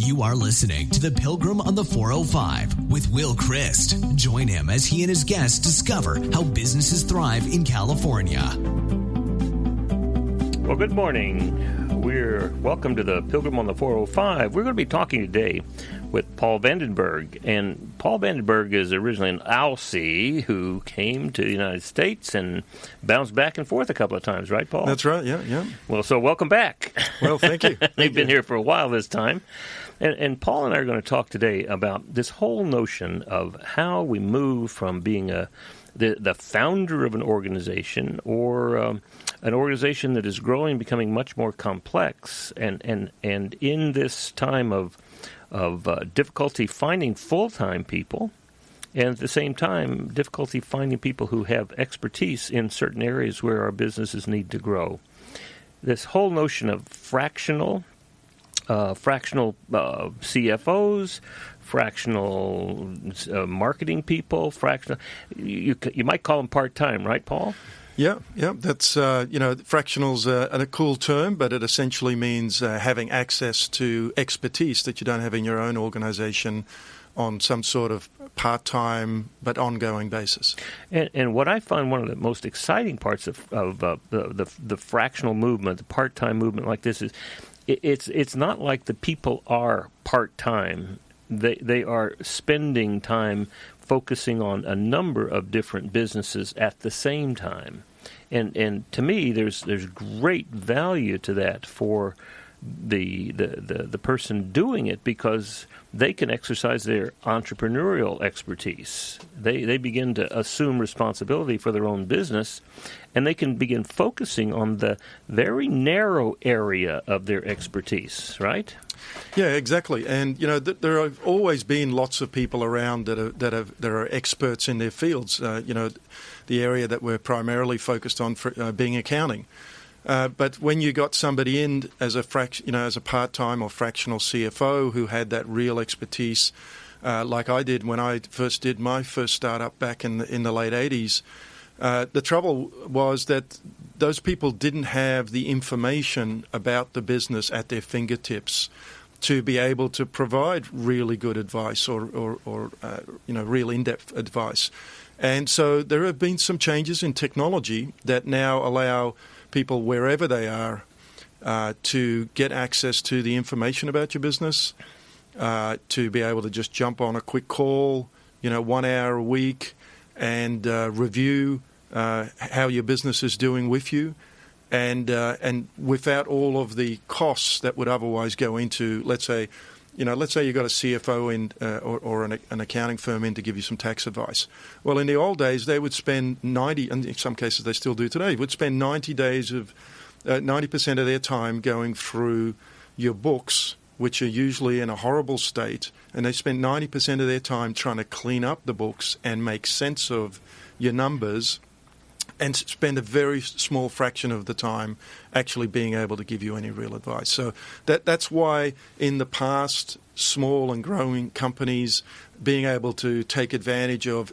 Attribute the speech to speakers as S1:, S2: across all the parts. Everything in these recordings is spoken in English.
S1: You are listening to The Pilgrim on the 405 with Will Christ. Join him as he and his guests discover how businesses thrive in California.
S2: Well, good morning. Welcome to The Pilgrim on the 405. We're going to be talking today with Paul Vandenberg. And Paul Vandenberg is originally an Aussie who came to the United States and bounced back and forth a couple of times, right, Paul?
S3: That's right, yeah.
S2: Well, so welcome back.
S3: Well, thank you.
S2: They've been here for a while this time. And Paul and I are going to talk today about this whole notion of how we move from being the founder of an organization or an organization that is growing, becoming much more complex, and in this time of difficulty finding full-time people, and at the same time difficulty finding people who have expertise in certain areas where our businesses need to grow. This whole notion of fractional CFOs, fractional marketing people, you might call them part-time, right, Paul?
S3: Yeah. That's fractional's a cool term, but it essentially means having access to expertise that you don't have in your own organization on some sort of part-time but ongoing basis.
S2: And what I find one of the most exciting parts of the fractional movement, the part-time movement like this is, it's not like the people are part-time. They are spending time focusing on a number of different businesses at the same time. And to me, there's great value to that for the person doing it, because they can exercise their entrepreneurial expertise. They begin to assume responsibility for their own business, and they can begin focusing on the very narrow area of their expertise, right?
S3: Yeah, exactly. And there have always been lots of people around that are experts in their fields. The area that we're primarily focused on being accounting. But when you got somebody in as a part-time or fractional CFO who had that real expertise, like I did when I first did my first startup back in the late 80s, the trouble was that those people didn't have the information about the business at their fingertips to be able to provide really good advice or real in-depth advice. And so there have been some changes in technology that now allow people wherever they are to get access to the information about your business, to be able to just jump on a quick call, 1 hour a week, and review how your business is doing with you, and without all of the costs that would otherwise go into, let's say you've got a CFO in or an accounting firm in to give you some tax advice. Well, in the old days, they would spend 90, and in some cases they still do today, would spend 90% of their time going through your books, which are usually in a horrible state, and they spend 90% of their time trying to clean up the books and make sense of your numbers, and spend a very small fraction of the time actually being able to give you any real advice. So that's why in the past, small and growing companies being able to take advantage of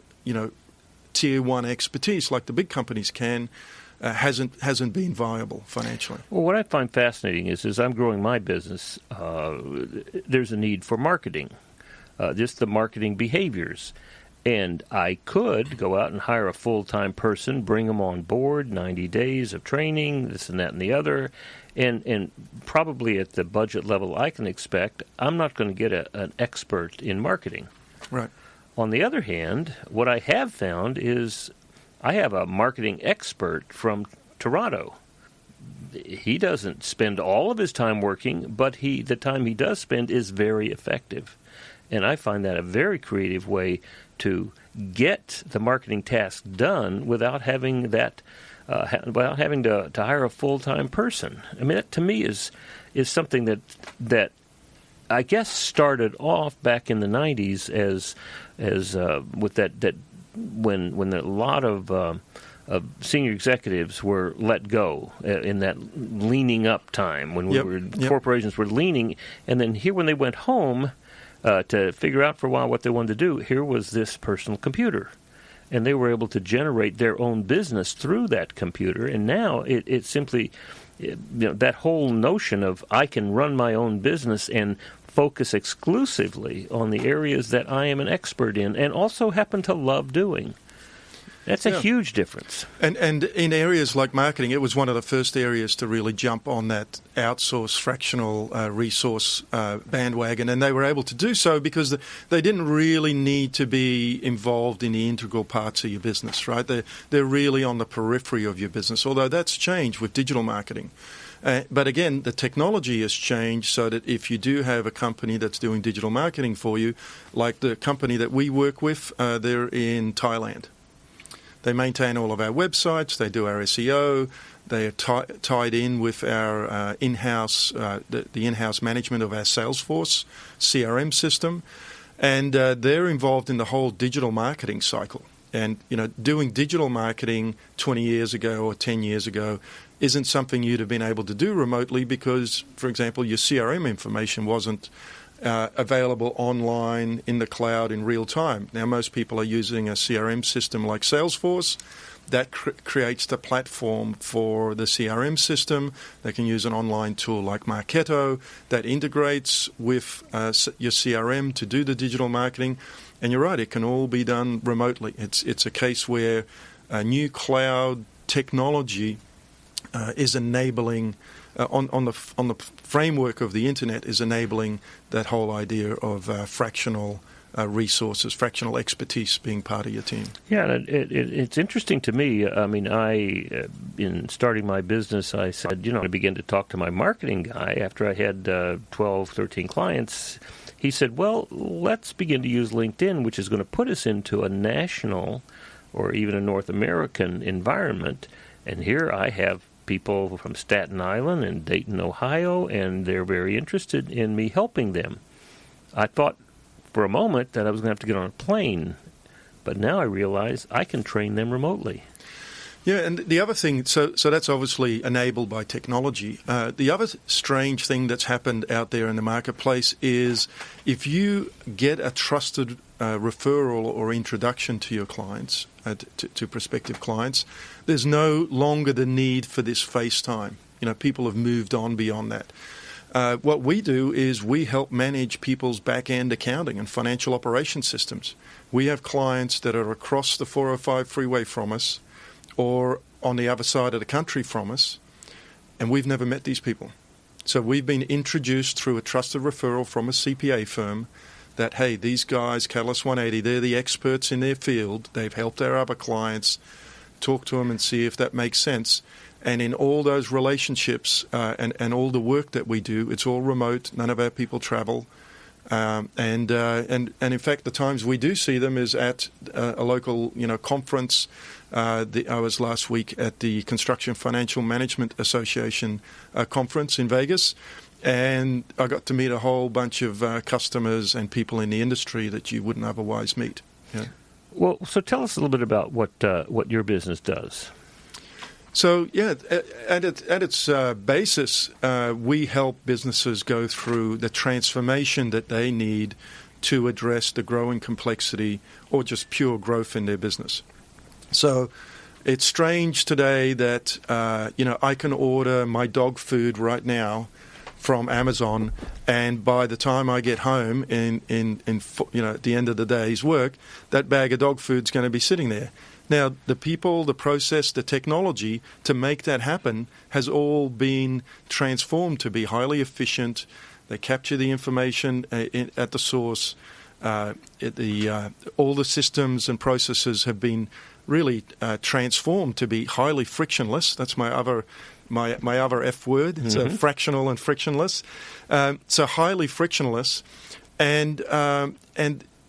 S3: tier one expertise like the big companies can hasn't been viable financially.
S2: Well, what I find fascinating is as I'm growing my business, there's a need for marketing, just the marketing behaviors. And I could go out and hire a full-time person, bring them on board, 90 days of training, this and that and the other, and probably at the budget level I can expect, I'm not going to get an expert in marketing.
S3: Right.
S2: On the other hand, what I have found is I have a marketing expert from Toronto. He doesn't spend all of his time working, but the time he does spend is very effective. And I find that a very creative way to get the marketing task done without having to hire a full-time person. I mean, that to me is something that I guess started off back in the 90s as with that when a lot of senior executives were let go in that leaning up time when corporations were leaning, and then here when they went home. To figure out for a while what they wanted to do, here was this personal computer. And they were able to generate their own business through that computer. And now it simply that whole notion of I can run my own business and focus exclusively on the areas that I am an expert in and also happen to love doing. That's a huge difference.
S3: And in areas like marketing, it was one of the first areas to really jump on that outsource fractional resource bandwagon, and they were able to do so because they didn't really need to be involved in the integral parts of your business, right? They're really on the periphery of your business, although that's changed with digital marketing. But again, the technology has changed so that if you do have a company that's doing digital marketing for you, like the company that we work with, they're in Thailand. They maintain all of our websites. They do our SEO. They are tied in with our in-house, the in-house management of our Salesforce CRM system, and they're involved in the whole digital marketing cycle. And doing digital marketing 20 years ago or 10 years ago isn't something you'd have been able to do remotely because, for example, your CRM information wasn't available online in the cloud in real time. Now, most people are using a CRM system like Salesforce. That creates the platform for the CRM system. They can use an online tool like Marketo that integrates with your CRM to do the digital marketing. And you're right, it can all be done remotely. It's a case where a new cloud technology is enabling on the framework of the internet is enabling that whole idea of fractional resources, fractional expertise being part of your team.
S2: Yeah, it's interesting to me. I mean, in starting my business, I said, I began to talk to my marketing guy after I had 12, 13 clients. He said, well, let's begin to use LinkedIn, which is going to put us into a national or even a North American environment. And here I have people from Staten Island and Dayton, Ohio, and they're very interested in me helping them. I thought for a moment that I was going to have to get on a plane, but now I realize I can train them remotely.
S3: Yeah, and the other thing, so that's obviously enabled by technology. The other strange thing that's happened out there in the marketplace is if you get a trusted referral or introduction to your clients, to prospective clients, there's no longer the need for this FaceTime. People have moved on beyond that. What we do is we help manage people's back-end accounting and financial operation systems. We have clients that are across the 405 freeway from us or on the other side of the country from us, and we've never met these people. So we've been introduced through a trusted referral from a CPA firm that, hey, these guys, Catalyst 180, they're the experts in their field. They've helped our other clients. Talk to them and see if that makes sense. And in all those relationships and all the work that we do, it's all remote. None of our people travel. And in fact, the times we do see them is at a local conference. I was last week at the Construction Financial Management Association conference in Vegas, and I got to meet a whole bunch of customers and people in the industry that you wouldn't otherwise meet. Yeah.
S2: Well, so tell us a little bit about what your business does.
S3: So, yeah, at its basis, we help businesses go through the transformation that they need to address the growing complexity or just pure growth in their business. So it's strange today that, I can order my dog food right now from Amazon, and by the time I get home at the end of the day's work, that bag of dog food's going to be sitting there. Now, the people, the process, the technology to make that happen has all been transformed to be highly efficient. They capture the information at the source. All the systems and processes have been really transformed to be highly frictionless. That's my other F word. It's fractional and frictionless. So highly frictionless, and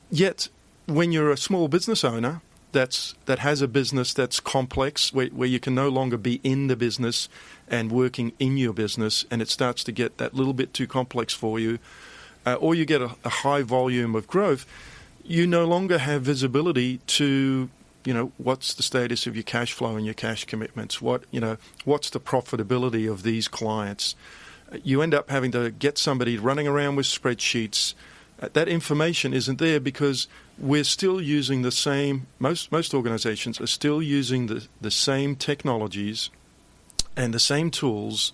S3: yet when you're a small business owner that has a business that's complex, where you can no longer be in the business and working in your business, and it starts to get that little bit too complex for you, or you get a high volume of growth, you no longer have visibility to what's the status of your cash flow and your cash commitments? What's the profitability of these clients? You end up having to get somebody running around with spreadsheets. That information isn't there because we're still using the same. Most organizations are still using the same technologies and the same tools,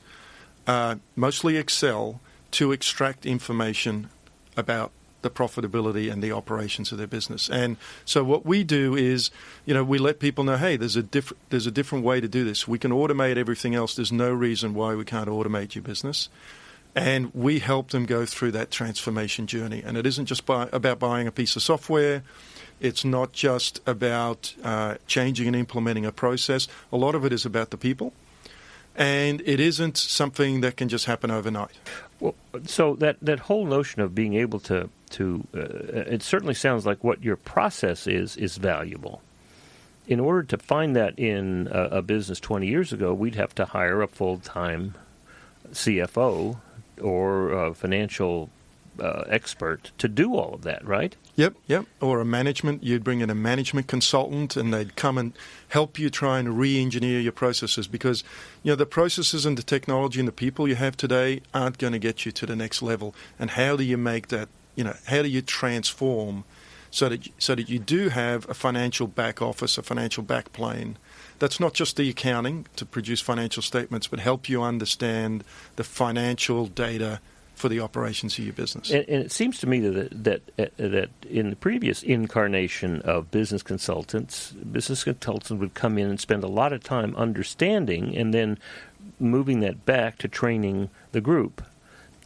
S3: mostly Excel, to extract information about the profitability and the operations of their business. And so what we do is, we let people know, hey, there's a different way to do this. We can automate everything else. There's no reason why we can't automate your business. And we help them go through that transformation journey. And it isn't just about buying a piece of software. It's not just about changing and implementing a process. A lot of it is about the people. And it isn't something that can just happen overnight.
S2: Well, so that whole notion of being able to it certainly sounds like what your process is valuable. In order to find that in a business 20 years ago, we'd have to hire a full-time CFO or a financial expert to do all of that, right?
S3: Yep. Or you'd bring in a management consultant, and they'd come and help you try and re-engineer your processes, because the processes and the technology and the people you have today aren't going to get you to the next level. And how do you make that? How do you transform so that you do have a financial back office, a financial back plane? That's not just the accounting to produce financial statements, but help you understand the financial data for the operations of your business.
S2: And it seems to me that in the previous incarnation of business consultants would come in and spend a lot of time understanding and then moving that back to training the group.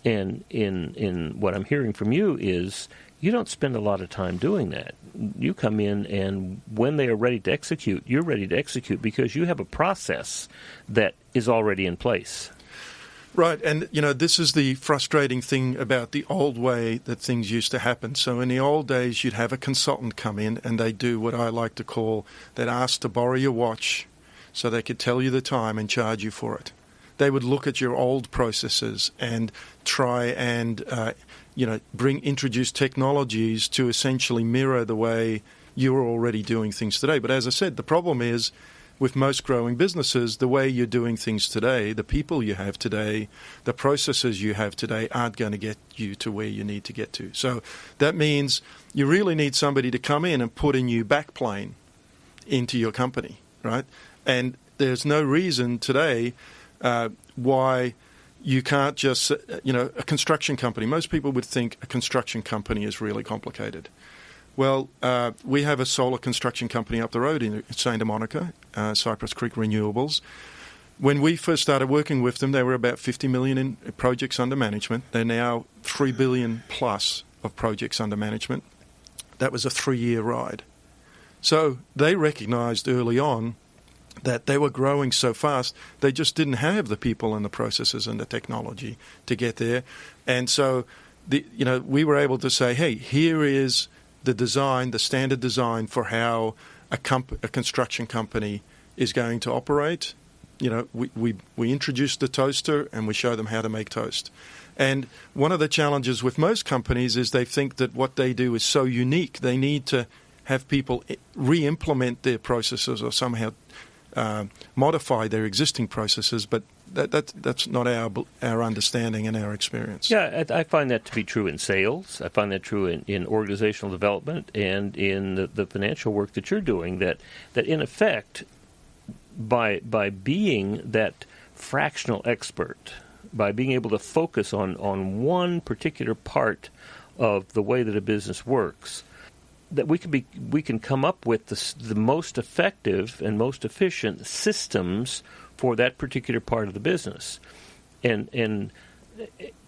S2: And in what I'm hearing from you is you don't spend a lot of time doing that. You come in, and when they are ready to execute, you're ready to execute because you have a process that is already in place.
S3: Right, and this is the frustrating thing about the old way that things used to happen. So in the old days, you'd have a consultant come in, and they do what I like to call, they'd ask to borrow your watch so they could tell you the time and charge you for it. They would look at your old processes and try and introduce technologies to essentially mirror the way you're already doing things today. But as I said, the problem is, with most growing businesses, the way you're doing things today, the people you have today, the processes you have today aren't going to get you to where you need to get to. So that means you really need somebody to come in and put a new backplane into your company, right? And there's no reason today why you can't just, a construction company. Most people would think a construction company is really complicated. Well, we have a solar construction company up the road in Santa Monica, Cypress Creek Renewables. When we first started working with them, they were about 50 million in projects under management. They're now 3 billion plus of projects under management. That was a 3-year ride. So they recognized early on that they were growing so fast, they just didn't have the people and the processes and the technology to get there. And so, we were able to say, hey, here is the design, the standard design for how a construction company is going to operate. We introduce the toaster and we show them how to make toast. And one of the challenges with most companies is they think that what they do is so unique, they need to have people re-implement their processes or somehow modify their existing processes, but that's not our understanding and our experience.
S2: Yeah, I find that to be true in sales. I find that true in organizational development and in the financial work that you're doing, that in effect, by being that fractional expert, by being able to focus on one particular part of the way that a business works, that we can come up with the most effective and most efficient systems for that particular part of the business. And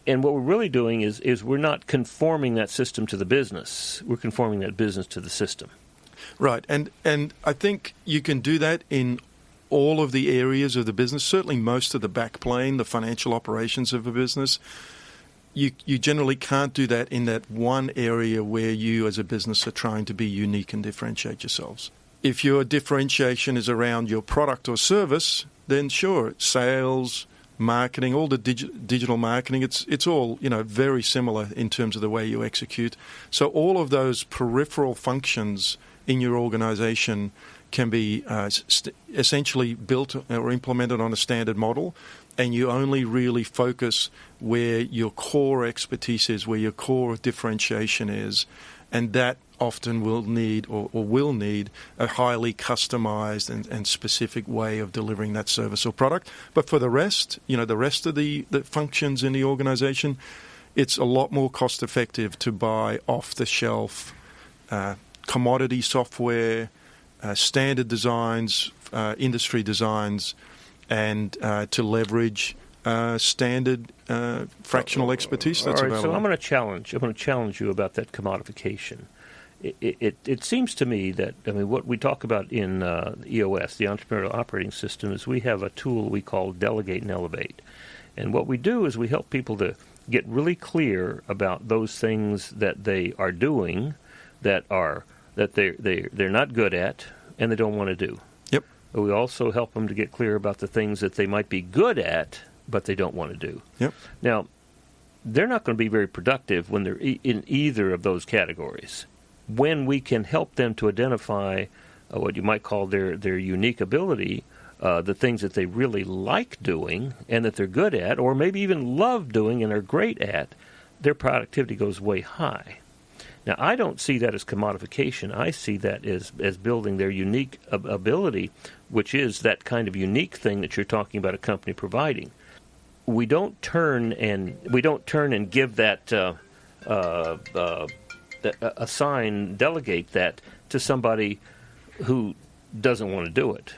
S2: what we're really doing is we're not conforming that system to the business. We're conforming that business to the system.
S3: Right. And I think you can do that in all of the areas of the business, certainly most of the backplane, the financial operations of a business. You generally can't do that in that one area where you as a business are trying to be unique and differentiate yourselves. If your differentiation is around your product or service, then sure, sales, marketing, all the digital marketing, it's all very similar in terms of the way you execute. So all of those peripheral functions in your organization can be essentially built or implemented on a standard model, and you only really focus where your core expertise is, where your core differentiation is, and that often will need or will need a highly customized and specific way of delivering that service or product. But for the rest, the rest of the functions in the organization, it's a lot more cost effective to buy off-the-shelf commodity software, standard designs, industry designs, and to leverage standard fractional expertise that's available.
S2: So I'm going to challenge you about that commodification. It seems to me that, what we talk about in EOS, the Entrepreneurial Operating System, is we have a tool we call Delegate and Elevate. And what we do is we help people to get really clear about those things that they are doing that they're not good at and they don't want to do.
S3: Yep.
S2: But we also help them to get clear about the things that they might be good at but they don't want to do.
S3: Yep.
S2: Now, they're not going to be very productive when they're in either of those categories. When we can help them to identify what you might call their unique ability, the things that they really like doing and that they're good at, or maybe even love doing and are great at, their productivity goes way high. Now, I don't see that as commodification. I see that as building their unique ability, which is that kind of unique thing that you're talking about a company providing. We don't turn and give that delegate that to somebody who doesn't want to do it.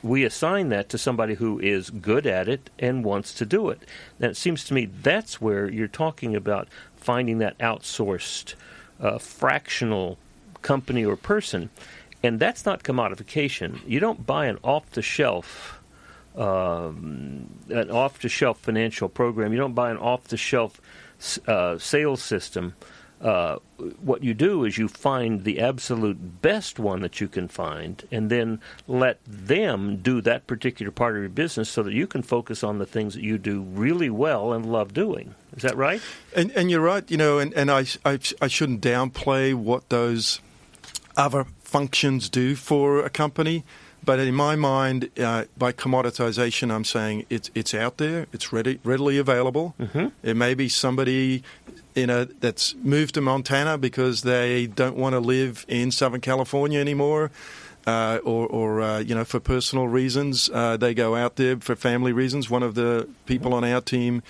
S2: We assign that to somebody who is good at it and wants to do it. Now, it seems to me that's where you're talking about finding that outsourced fractional company or person, and that's not commodification. You don't buy an off-the-shelf financial program. You don't buy an off-the-shelf sales system. What you do is you find the absolute best one that you can find and then let them do that particular part of your business so that you can focus on the things that you do really well and love doing. Is that right?
S3: And you're right, and I shouldn't downplay what those other functions do for a company. But in my mind, by commoditization, I'm saying it's out there, it's readily available.
S2: Mm-hmm.
S3: It may be somebody that's moved to Montana because they don't want to live in Southern California anymore, or for personal reasons, they go out there for family reasons. One of the people on our team,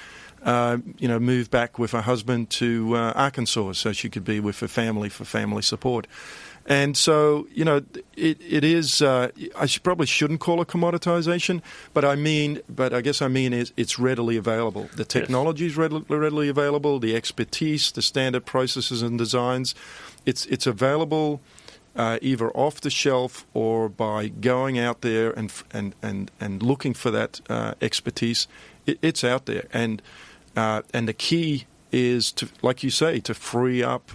S3: moved back with her husband to Arkansas so she could be with her family for family support. And so, it is. I probably shouldn't call it commoditization, but I guess it's readily available. The technology is readily available. The expertise, the standard processes and designs, it's available either off the shelf or by going out there and looking for that expertise. It's out there, and the key is to, like you say, to free up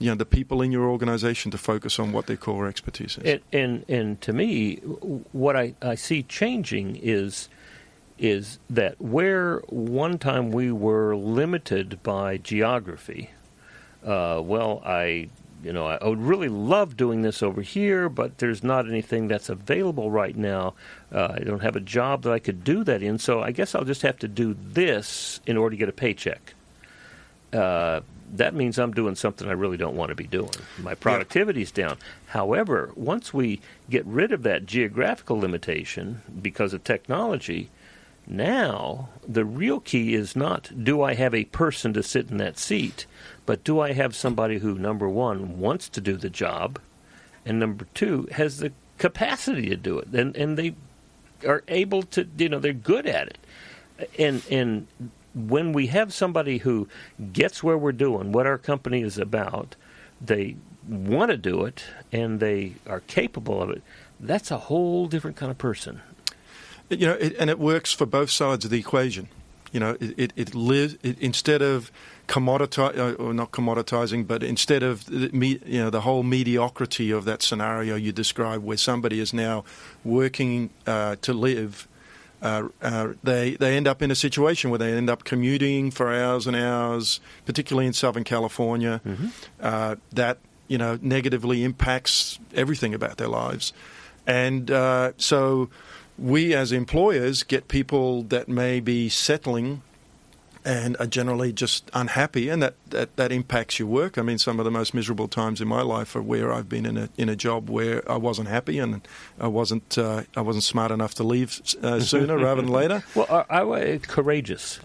S3: the people in your organization to focus on what their core expertise is.
S2: And to me, what I see changing is that where one time we were limited by geography, I would really love doing this over here, but there's not anything that's available right now. I don't have a job that I could do that in, so I guess I'll just have to do this in order to get a paycheck. That means I'm doing something I really don't want to be doing. My productivity's down. However, once we get rid of that geographical limitation because of technology, now the real key is not, do I have a person to sit in that seat, but do I have somebody who, number one, wants to do the job, and number two, has the capacity to do it, and they are able to, they're good at it. And when we have somebody who gets where we're doing, what our company is about, they want to do it, and they are capable of it, that's a whole different kind of person.
S3: And it works for both sides of the equation. It lives instead of not commoditizing, but instead of the whole mediocrity of that scenario you described, where somebody is now working to live. They end up in a situation where they end up commuting for hours and hours, particularly in Southern California. Mm-hmm. That negatively impacts everything about their lives, and so we as employers get people that may be settling and are generally just unhappy, and that impacts your work. I mean, some of the most miserable times in my life are where I've been in a job where I wasn't happy, and I wasn't smart enough to leave sooner rather than later.
S2: Well, I was courageous.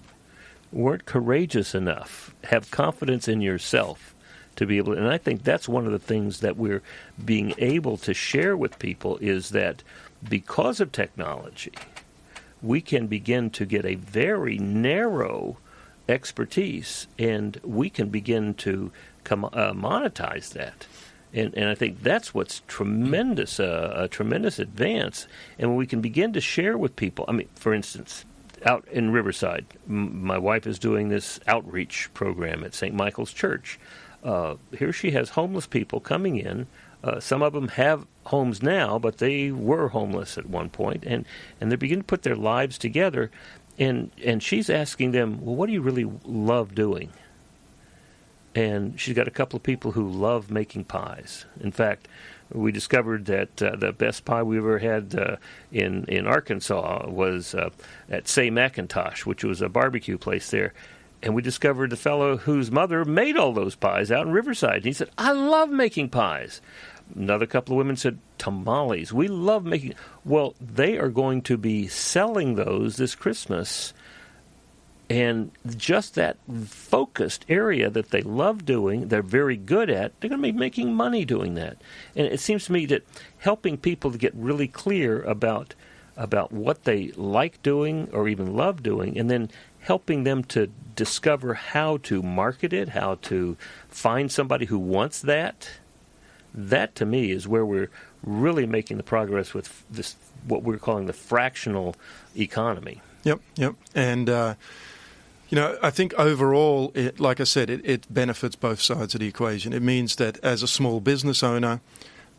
S2: Weren't courageous enough. Have confidence in yourself to be able to, and I think that's one of the things that we're being able to share with people is that because of technology, we can begin to get a very narrow expertise, and we can begin to monetize that. And I think that's what's tremendous, a tremendous advance. And when we can begin to share with people, I mean, for instance, out in Riverside, my wife is doing this outreach program at St. Michael's Church. Here she has homeless people coming in. Some of them have homes now, but they were homeless at one point, and they're beginning to put their lives together. And she's asking them, well, what do you really love doing? And she's got a couple of people who love making pies. In fact, we discovered that the best pie we ever had in Arkansas was at Say McIntosh, which was a barbecue place there. And we discovered the fellow whose mother made all those pies out in Riverside. And he said, I love making pies. Another couple of women said, tamales. We love making. Well, they are going to be selling those this Christmas. And just that focused area that they love doing, they're very good at, they're going to be making money doing that. And it seems to me that helping people to get really clear about what they like doing or even love doing, and then helping them to discover how to market it, how to find somebody who wants that. That, to me, is where we're really making the progress with this, what we're calling the fractional economy.
S3: Yep. And, I think overall, like I said, it benefits both sides of the equation. It means that as a small business owner,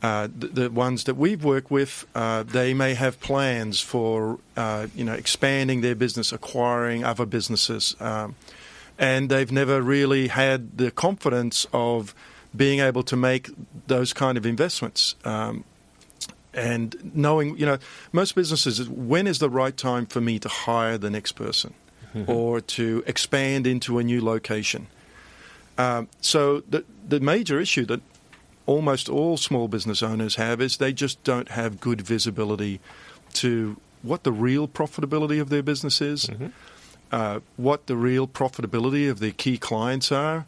S3: the ones that we've worked with, they may have plans for, expanding their business, acquiring other businesses, and they've never really had the confidence of being able to make those kind of investments. And knowing, most businesses, when is the right time for me to hire the next person or to expand into a new location? So the major issue that almost all small business owners have is they just don't have good visibility to what the real profitability of their business is, what the real profitability of their key clients are.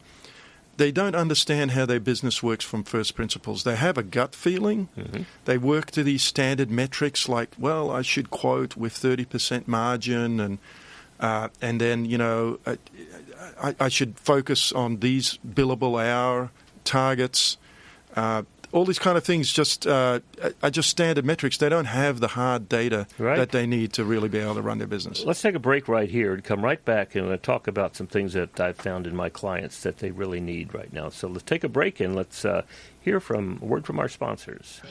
S3: They don't understand how their business works from first principles. They have a gut feeling. They work to these standard metrics like, well, I should quote with 30% margin, and then, I should focus on these billable hour targets. All these kind of things are just standard metrics. They don't have the hard data that they need to really be able to run their business.
S2: Let's take a break right here and come right back and talk about some things that I've found in my clients that they really need right now. So let's take a break and let's hear a word from our sponsors.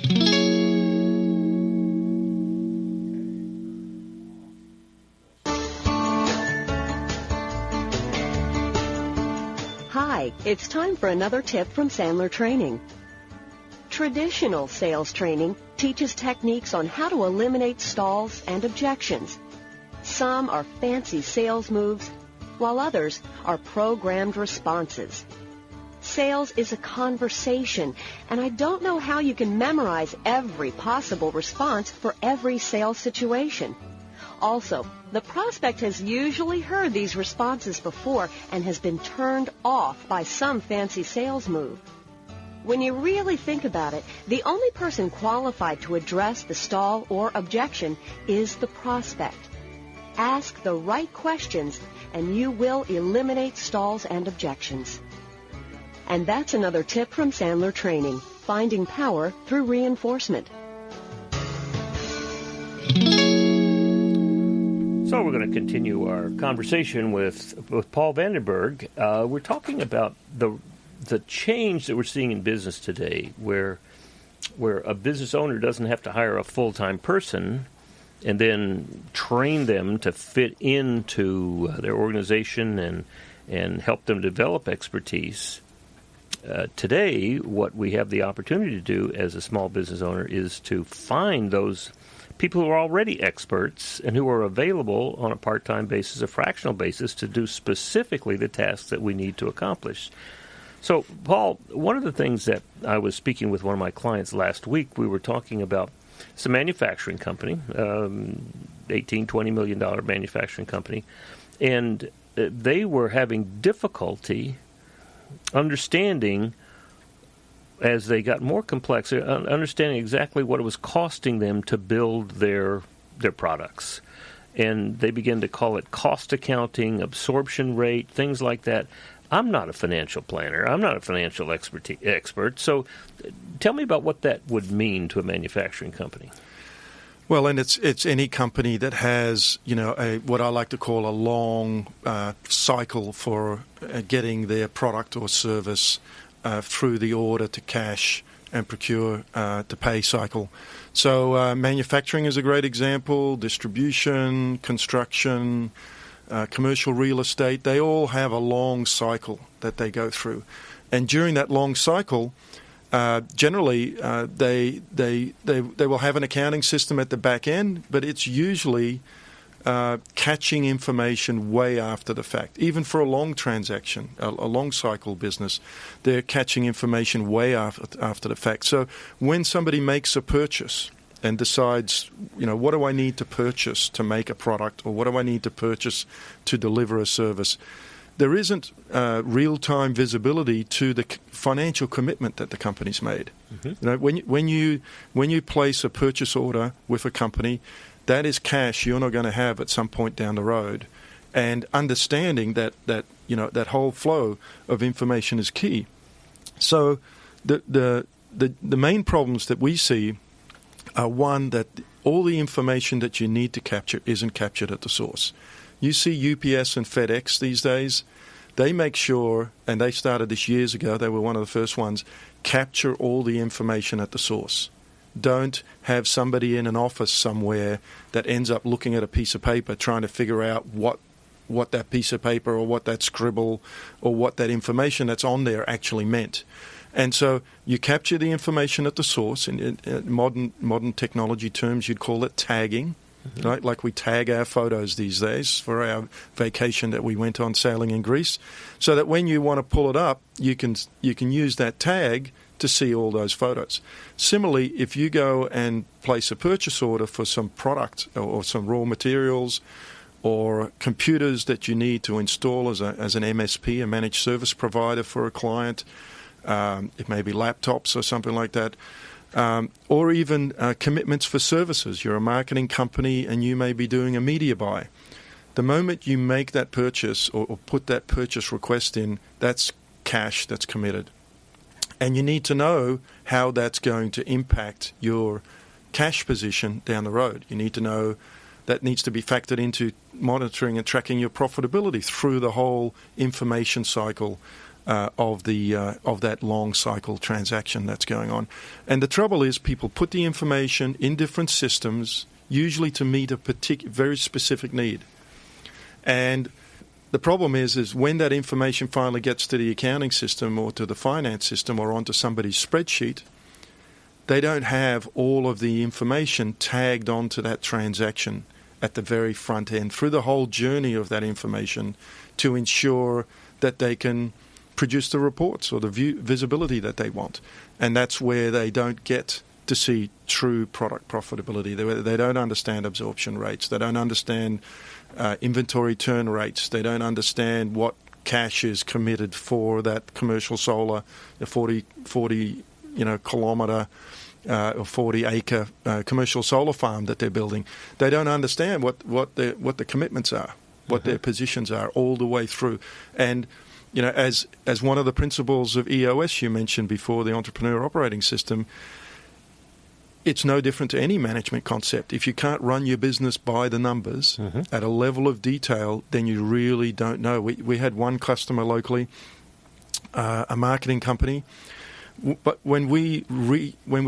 S4: Hi, it's time for another tip from Sandler Training. Traditional sales training teaches techniques on how to eliminate stalls and objections. Some are fancy sales moves, while others are programmed responses. Sales is a conversation, and I don't know how you can memorize every possible response for every sales situation. Also, the prospect has usually heard these responses before and has been turned off by some fancy sales move. When you really think about it, the only person qualified to address the stall or objection is the prospect. Ask the right questions, and you will eliminate stalls and objections. And that's another tip from Sandler Training, finding power through reinforcement.
S2: So we're going to continue our conversation with Paul Vandenberg. We're talking about the change that we're seeing in business today, where a business owner doesn't have to hire a full-time person and then train them to fit into their organization and help them develop expertise. Today, what we have the opportunity to do as a small business owner is to find those people who are already experts and who are available on a part-time basis, a fractional basis, to do specifically the tasks that we need to accomplish. So, Paul, one of the things that I was speaking with one of my clients last week, we were talking about some manufacturing company, $18, $20 million manufacturing company, and they were having difficulty understanding, as they got more complex, understanding exactly what it was costing them to build their products. And they began to call it cost accounting, absorption rate, things like that. I'm not a financial planner. I'm not a financial expert. So tell me about what that would mean to a manufacturing company.
S3: Well, and it's any company that has, what I like to call a long cycle for getting their product or service through the order to cash and procure to pay cycle. So manufacturing is a great example, distribution, construction, commercial real estate. They all have a long cycle that they go through. And during that long cycle, generally, they will have an accounting system at the back end, but it's usually catching information way after the fact. Even for a long transaction, a long cycle business, they're catching information way after the fact. So when somebody makes a purchase and decides, what do I need to purchase to make a product, or what do I need to purchase to deliver a service, there isn't real-time visibility to the financial commitment that the company's made. Mm-hmm. When you place a purchase order with a company, that is cash you're not going to have at some point down the road, and understanding that whole flow of information is key. So the main problems that we see are, one, that all the information that you need to capture isn't captured at the source. You see UPS and FedEx these days, they make sure, and they started this years ago, they were one of the first ones, capture all the information at the source. Don't have somebody in an office somewhere that ends up looking at a piece of paper trying to figure out what that piece of paper or what that scribble or what that information that's on there actually meant. And so you capture the information at the source. In modern technology terms, you'd call it tagging. Mm-hmm. Right? Like we tag our photos these days for our vacation that we went on sailing in Greece, so that when you want to pull it up, you can use that tag to see all those photos. Similarly, if you go and place a purchase order for some product or some raw materials or computers that you need to install as an MSP, a managed service provider for a client, it may be laptops or something like that, or even commitments for services. You're a marketing company and you may be doing a media buy. The moment you make that purchase or put that purchase request in, that's cash that's committed. And you need to know how that's going to impact your cash position down the road. You need to know that needs to be factored into monitoring and tracking your profitability through the whole information cycle of that long cycle transaction that's going on. And the trouble is, people put the information in different systems, usually to meet a very specific need. And the problem is when that information finally gets to the accounting system or to the finance system or onto somebody's spreadsheet, they don't have all of the information tagged onto that transaction at the very front end through the whole journey of that information to ensure that they can produce the reports or the visibility that they want. And that's where they don't get to see true product profitability. They don't understand absorption rates. They don't understand inventory turn rates. They don't understand what cash is committed for that commercial solar, the 40 kilometre or 40-acre commercial solar farm that they're building. They don't understand what the commitments are, what their positions are all the way through. And as one of the principles of EOS you mentioned before, the Entrepreneur Operating System, it's no different to any management concept. If you can't run your business by the numbers at a level of detail, then you really don't know. We had one customer locally, a marketing company, but when we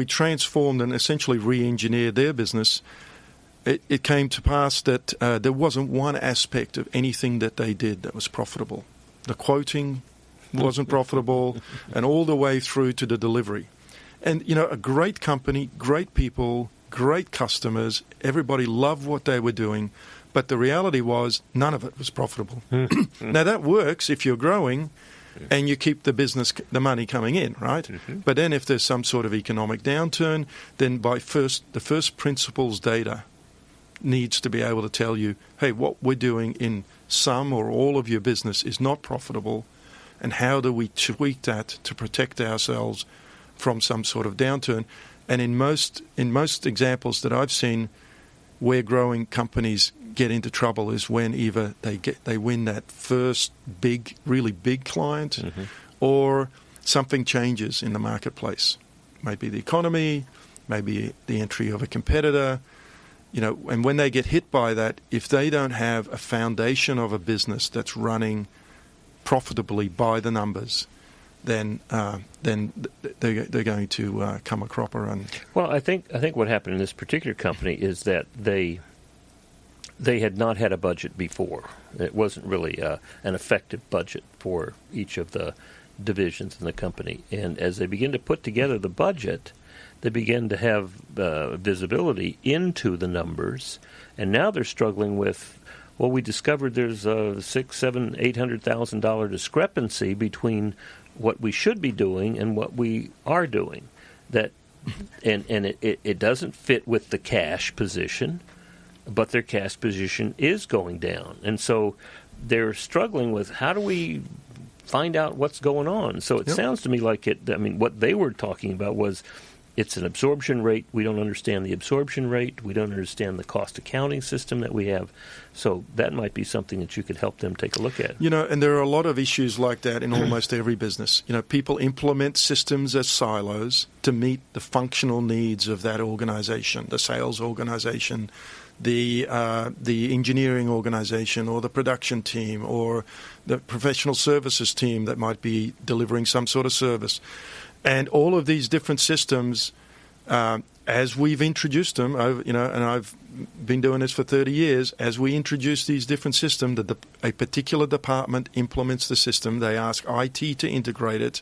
S3: transformed and essentially re-engineered their business, it came to pass that there wasn't one aspect of anything that they did that was profitable. The quoting wasn't profitable, and all the way through to the delivery. And, a great company, great people, great customers. Everybody loved what they were doing. But the reality was none of it was profitable. Now, that works if you're growing and you keep the money coming in, right? But then if there's some sort of economic downturn, then the first principles data needs to be able to tell you, hey, what we're doing in some or all of your business is not profitable, and how do we tweak that to protect ourselves from some sort of downturn? And in most examples that I've seen, where growing companies get into trouble is when either they win that first really big client, or something changes in the marketplace. Maybe the economy, maybe the entry of a competitor. And when they get hit by that, if they don't have a foundation of a business that's running profitably by the numbers, then they're going to come a cropper.
S2: Well, I think what happened in this particular company is that they had not had a budget before. It wasn't really an effective budget for each of the divisions in the company. And as they begin to put together the budget, they begin to have visibility into the numbers, and now they're struggling with, well, we discovered there's a $800,000 discrepancy between what we should be doing and what we are doing. That, and it doesn't fit with the cash position, but their cash position is going down, and so they're struggling with how do we find out what's going on. So it sounds to me like what they were talking about was, it's an absorption rate. We don't understand the absorption rate. We don't understand the cost accounting system that we have. So that might be something that you could help them take a look at.
S3: And there are a lot of issues like that in almost every business. People implement systems as silos to meet the functional needs of that organization, the sales organization, the engineering organization, or the production team, or the professional services team that might be delivering some sort of service. And all of these different systems, as we've introduced them, and I've been doing this for 30 years, as we introduce these different systems, a particular department implements the system. They ask IT to integrate it.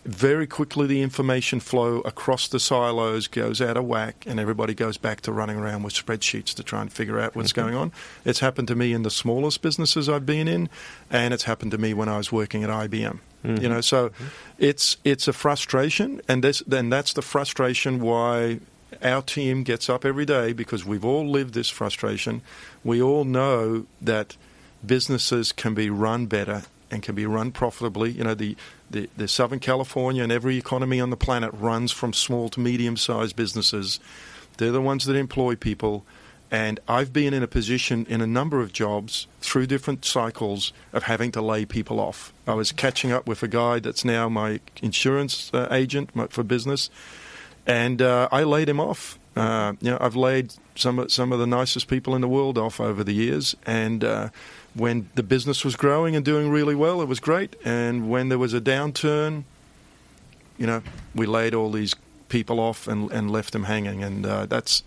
S3: Very quickly, the information flow across the silos goes out of whack, and everybody goes back to running around with spreadsheets to try and figure out what's going on. It's happened to me in the smallest businesses I've been in, and it's happened to me when I was working at IBM. So it's a frustration, and that's the frustration why our team gets up every day, because we've all lived this frustration. We all know that businesses can be run better and can be run profitably. The Southern California and every economy on the planet runs from small to medium-sized businesses. They're the ones that employ people. And I've been in a position in a number of jobs through different cycles of having to lay people off. I was catching up with a guy that's now my insurance agent for business, and I laid him off. I've laid some of the nicest people in the world off over the years, and when the business was growing and doing really well, it was great. And when there was a downturn, we laid all these people off and left them hanging, and that's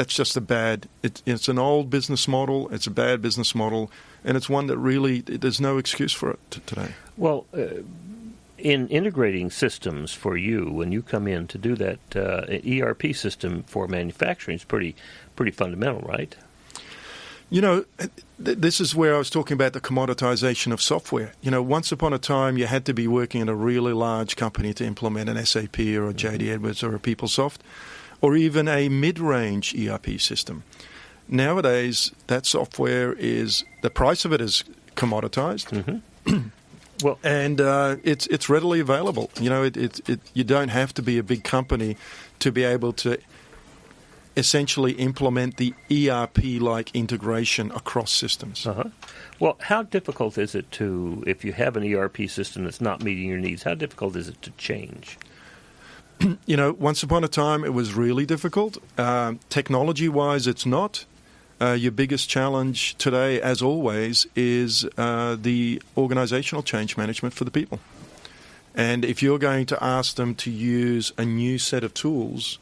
S3: just it's an old business model, it's a bad business model, and it's one that really, there's no excuse for it today.
S2: Well, in integrating systems for you, when you come in to do that, ERP system for manufacturing is pretty fundamental, right?
S3: This is where I was talking about the commoditization of software. Once upon a time, you had to be working in a really large company to implement an SAP or a JD Edwards or a PeopleSoft, or even a mid-range ERP system. Nowadays, that software the price of it is commoditized.
S2: Well,
S3: and it's readily available. You don't have to be a big company to be able to essentially implement the ERP-like integration across systems.
S2: Well, how difficult is it if you have an ERP system that's not meeting your needs, how difficult is it to change?
S3: Once upon a time, it was really difficult. Technology-wise, it's not. Your biggest challenge today, as always, is the organizational change management for the people. And if you're going to ask them to use a new set of tools,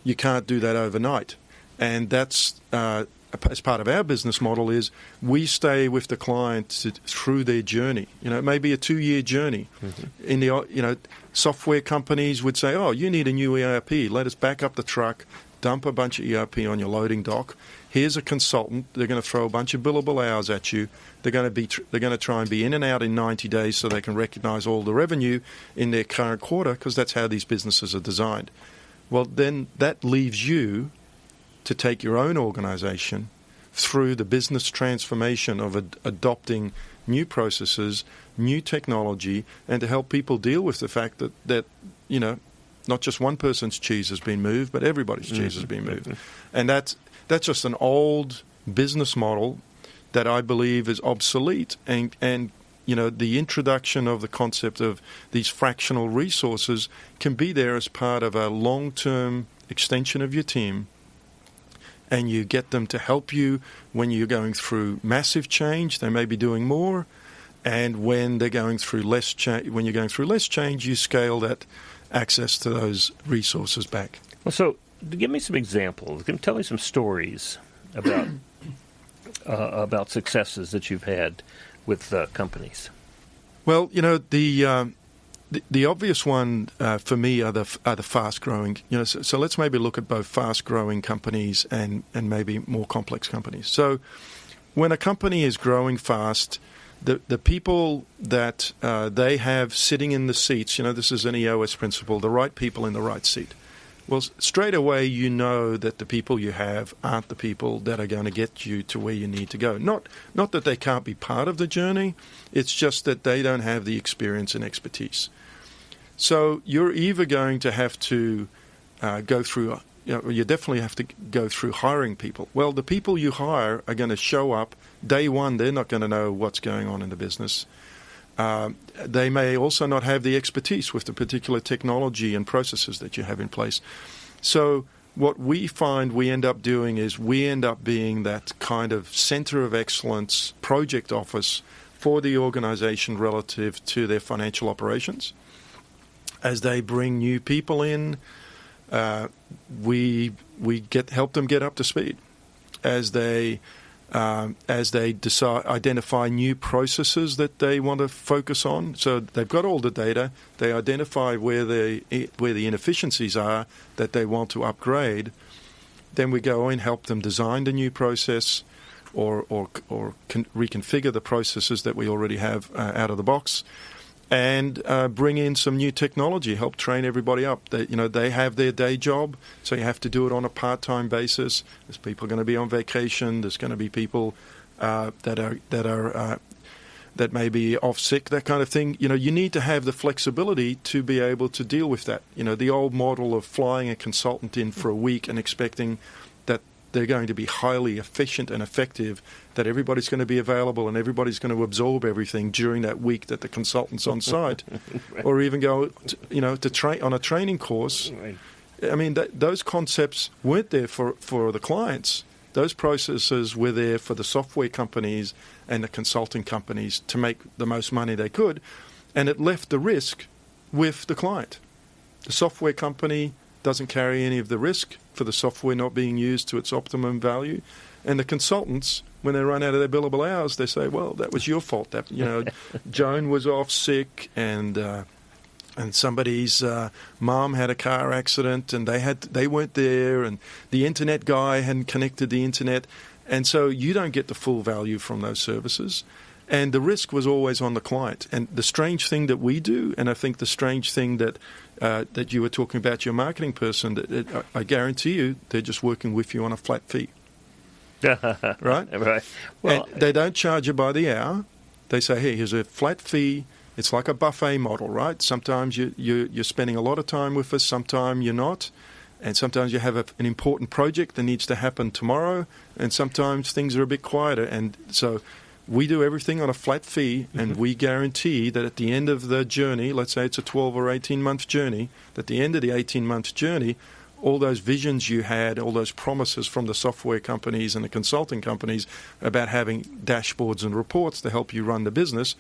S3: you can't do that overnight. And that's a as part of our business model is we stay with the client through their journey. It may be a 2-year journey. In the software companies would say, "Oh, you need a new ERP. Let us back up the truck, dump a bunch of ERP on your loading dock. Here's a consultant. They're going to throw a bunch of billable hours at you. They're going to try and be in and out in 90 days so they can recognize all the revenue in their current quarter, because that's how these businesses are designed." Well, then that leaves you to take your own organization through the business transformation of adopting new processes, new technology, and to help people deal with the fact that not just one person's cheese has been moved, but everybody's cheese has been moved. And that's just an old business model that I believe is obsolete. And the introduction of the concept of these fractional resources can be there as part of a long-term extension of your team, and you get them to help you when you're going through massive change. They may be doing more, and when they're going through less when you're going through less change, you scale that access to those resources back.
S2: Well, so give me some examples. Tell me some stories about about successes that you've had with companies.
S3: Well, the obvious one for me are the fast-growing. So let's maybe look at both fast-growing companies and maybe more complex companies. So when a company is growing fast, the people that they have sitting in the seats, this is an EOS principle, the right people in the right seat. Well, straight away you know that the people you have aren't the people that are going to get you to where you need to go. Not that they can't be part of the journey, it's just that they don't have the experience and expertise. So you're either going to have to go through, you definitely have to go through hiring people. Well, the people you hire are going to show up day one. They're not going to know what's going on in the business. They may also not have the expertise with the particular technology and processes that you have in place. So what we find we end up doing is we end up being that kind of center of excellence project office for the organization relative to their financial operations. As they bring new people in, we help them get up to speed. As they identify new processes that they want to focus on, so they've got all the data. They identify where the inefficiencies are that they want to upgrade. Then we go in, help them design the new process, or reconfigure the processes that we already have out of the box. And bring in some new technology, help train everybody up. They have their day job, so you have to do it on a part-time basis. There's people going to be on vacation. There's going to be people that may be off sick, that kind of thing. You need to have the flexibility to be able to deal with that. The old model of flying a consultant in for a week and expecting that they're going to be highly efficient and effective, that everybody's going to be available and everybody's going to absorb everything during that week that the consultant's on site, right. Or even go, to train on a training course. Right. I mean, those concepts weren't there for the clients. Those processes were there for the software companies and the consulting companies to make the most money they could, and it left the risk with the client. The software company doesn't carry any of the risk for the software not being used to its optimum value. And the consultants, when they run out of their billable hours, they say, well, that was your fault. That Joan was off sick and somebody's mom had a car accident and they weren't there, and the internet guy hadn't connected the internet. And so you don't get the full value from those services. And the risk was always on the client. And the strange thing that we do, and I think the strange thing that you were talking about, your marketing person, I guarantee you they're just working with you on a flat fee. Right?
S2: Right. Well,
S3: and they don't charge you by the hour. They say, hey, here's a flat fee. It's like a buffet model, right? Sometimes you're spending a lot of time with us, sometimes you're not. And sometimes you have an important project that needs to happen tomorrow, and sometimes things are a bit quieter. And so we do everything on a flat fee, and we guarantee that at the end of the journey, let's say it's a 12 or 18-month journey, at the end of the 18-month journey, all those visions you had, all those promises from the software companies and the consulting companies about having dashboards and reports to help you run the business,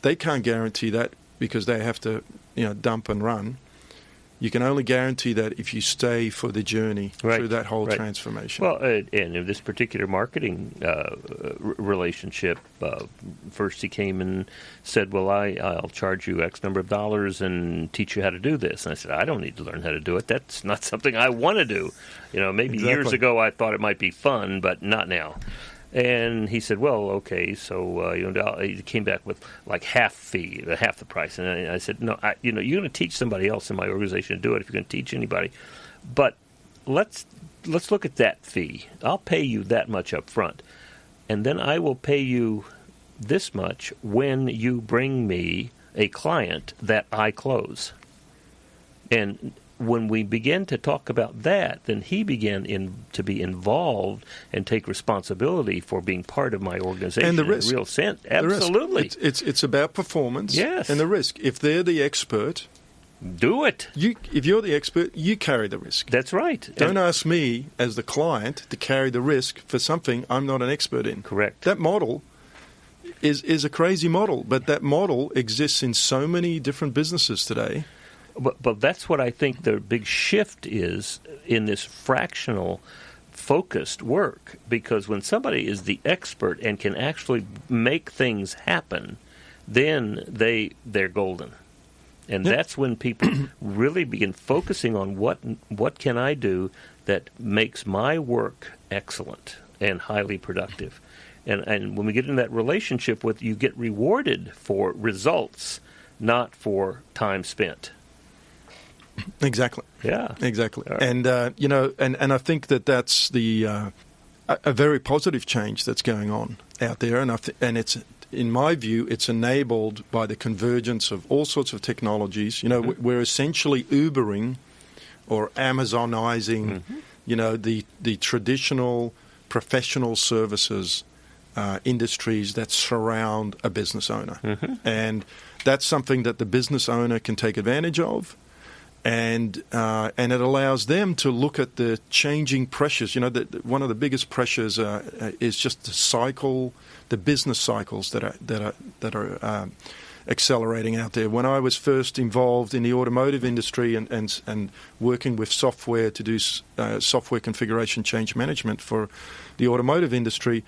S3: they can't guarantee that because they have to dump and run. You can only guarantee that if you stay for the journey through that whole transformation.
S2: Well, and in this particular marketing relationship, first he came and said, well, I'll charge you X number of dollars and teach you how to do this. And I said, I don't need to learn how to do it. That's not something I want to do. Maybe years ago I thought it might be fun, but not now. And he said, well, okay, so he came back with like half the price. And I said, no, you're going to teach somebody else in my organization to do it if you're going to teach anybody. But let's look at that fee. I'll pay you that much up front. And then I will pay you this much when you bring me a client that I close. And when we began to talk about that, then he began to be involved and take responsibility for being part of my organization.
S3: And the risk.
S2: In a real sense. Absolutely.
S3: It's about performance
S2: and
S3: the risk. If they're the expert,
S2: do it.
S3: If you're the expert, you carry the risk.
S2: That's right.
S3: Don't ask me as the client to carry the risk for something I'm not an expert in.
S2: Correct.
S3: That model is a crazy model, but that model exists in so many different businesses today.
S2: But that's what I think the big shift is in this fractional focused work, because when somebody is the expert and can actually make things happen, then they're golden. And that's when people really begin focusing on what can I do that makes my work excellent and highly productive. And when we get in that relationship with, you get rewarded for results, not for time spent.
S3: Exactly.
S2: Yeah.
S3: Exactly.
S2: Right.
S3: And and I think that's the a very positive change that's going on out there, and it's, in my view, it's enabled by the convergence of all sorts of technologies. We're essentially Ubering or Amazonizing, the traditional professional services industries that surround a business owner, and that's something that the business owner can take advantage of. And it allows them to look at the changing pressures. One of the biggest pressures is just the business cycles that are accelerating out there. When I was first involved in the automotive industry and working with software to do software configuration change management for the automotive industry,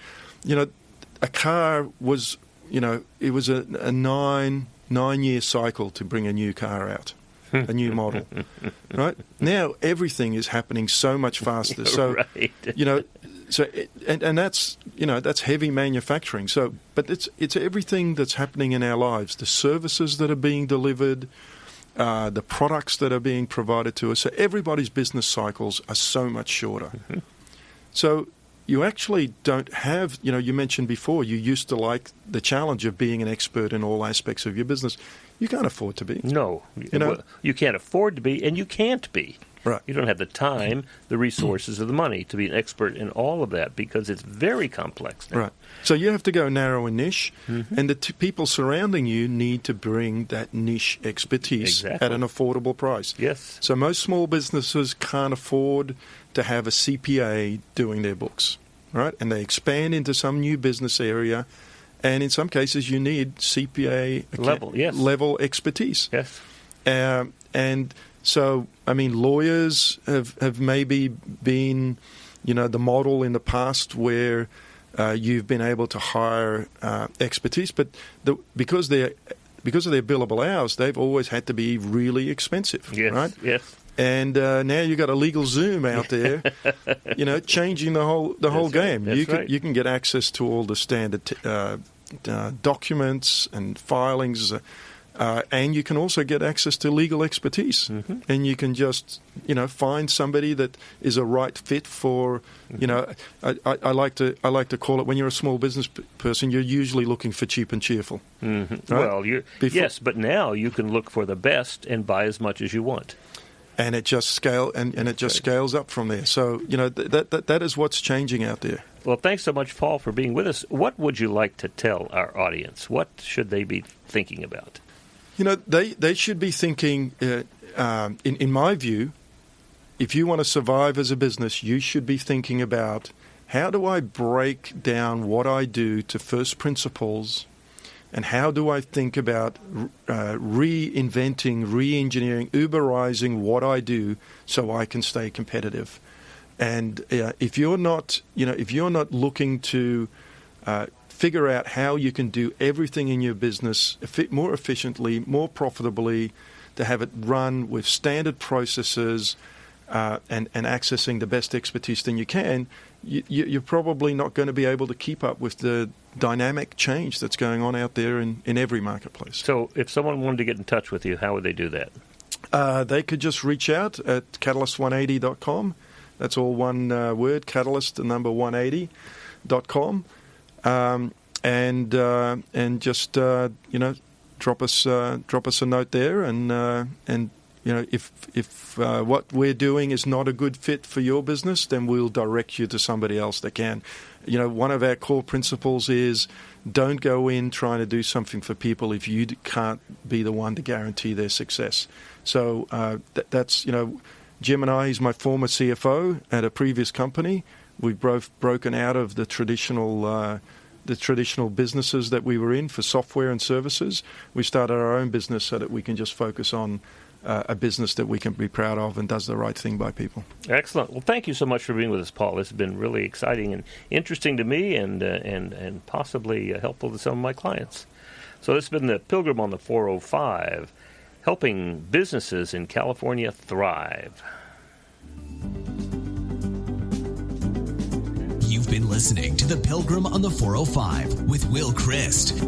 S3: a car was, it was a 9-year cycle to bring a new car out. A new model, right? Now everything is happening so much faster. So, and that's heavy manufacturing. So, but it's everything that's happening in our lives. The services that are being delivered, the products that are being provided to us. So everybody's business cycles are so much shorter. So you actually don't have, you mentioned before, you used to like the challenge of being an expert in all aspects of your business. You can't afford to be.
S2: No. You can't afford to be, and you can't be.
S3: Right.
S2: You don't have the time, the resources, or the money to be an expert in all of that, because it's very complex now.
S3: Right. So you have to go narrow and niche, and the people surrounding you need to bring that niche expertise at an affordable price.
S2: Yes.
S3: So most small businesses can't afford to have a CPA doing their books, right? And they expand into some new business area, and in some cases you need CPA level expertise.
S2: Yes.
S3: And so, lawyers have maybe been, the model in the past where you've been able to hire expertise, but because of their billable hours, they've always had to be really expensive, right?
S2: Yes.
S3: And now you've got a legal Zoom out there, changing the whole game. You can get access to all the standard documents and filings. And you can also get access to legal expertise, and you can just, find somebody that is a right fit for, I like to call it, when you're a small business person, you're usually looking for cheap and cheerful. Right?
S2: Well, yes, but now you can look for the best and buy as much as you want.
S3: And it just scales up from there. So, that is what's changing out there.
S2: Well, thanks so much, Paul, for being with us. What would you like to tell our audience? What should they be thinking about?
S3: They should be thinking, in my view, if you want to survive as a business, you should be thinking about, how do I break down what I do to first principles and how do I think about reinventing, re-engineering, Uberizing what I do so I can stay competitive. And if you're not looking to figure out how you can do everything in your business more efficiently, more profitably, to have it run with standard processes and accessing the best expertise than you can, you're probably not going to be able to keep up with the dynamic change that's going on out there in every marketplace.
S2: So if someone wanted to get in touch with you, how would they do that?
S3: They could just reach out at catalyst180.com. That's all one word, Catalyst, the number 180.com. And just drop us a note there, and if what we're doing is not a good fit for your business, then we'll direct you to somebody else that can. One of our core principles is don't go in trying to do something for people if you can't be the one to guarantee their success. So that's Jim and I, he's my former CFO at a previous company. We've both broken out of the traditional businesses that we were in for software and services. We started our own business so that we can just focus on a business that we can be proud of and does the right thing by people.
S2: Excellent. Well, thank you so much for being with us, Paul. This has been really exciting and interesting to me, and possibly helpful to some of my clients. So this has been the Pilgrim on the 405, helping businesses in California thrive.
S1: You've been listening to the Pilgrim on the 405 with Will Christ.